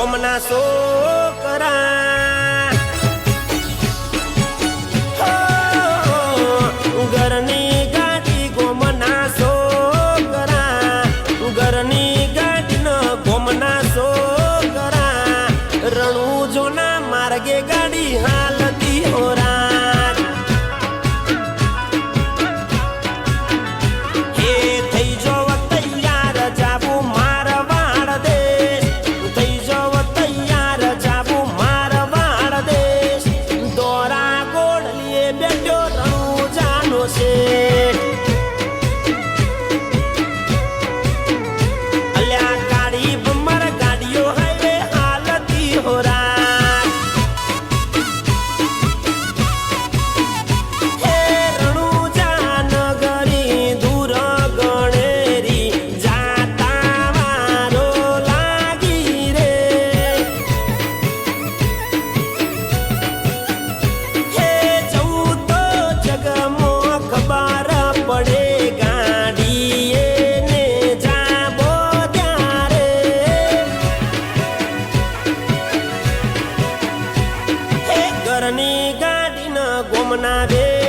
ગોમના છોકરા ઘરની ગાડી ગોમના છોકરા ઘરની ગાડી ન ગોમના છોકરા રણુ જોના માર્ગે ગાડી હાલતી હોરા હે થઈ જો તૈયાર જાબુ મારવાડ દેશ થઈ જો તૈયાર જાબુ મારવાડ દેશ દોરા ગોળલીએ બેઠો રણુ જાનો છે અલ્યા ગાડી બમર ગાડીઓ હાઈવે હાલતી હોરા હે રણુ જાનગરી દૂર ગણેરી જાતા વારો લાગી રે હે જવું તો જગમો ખબર પડે ગાડીએ ને જાબો ત્યારે હે ઘરની ગાડી ન ગોમના રે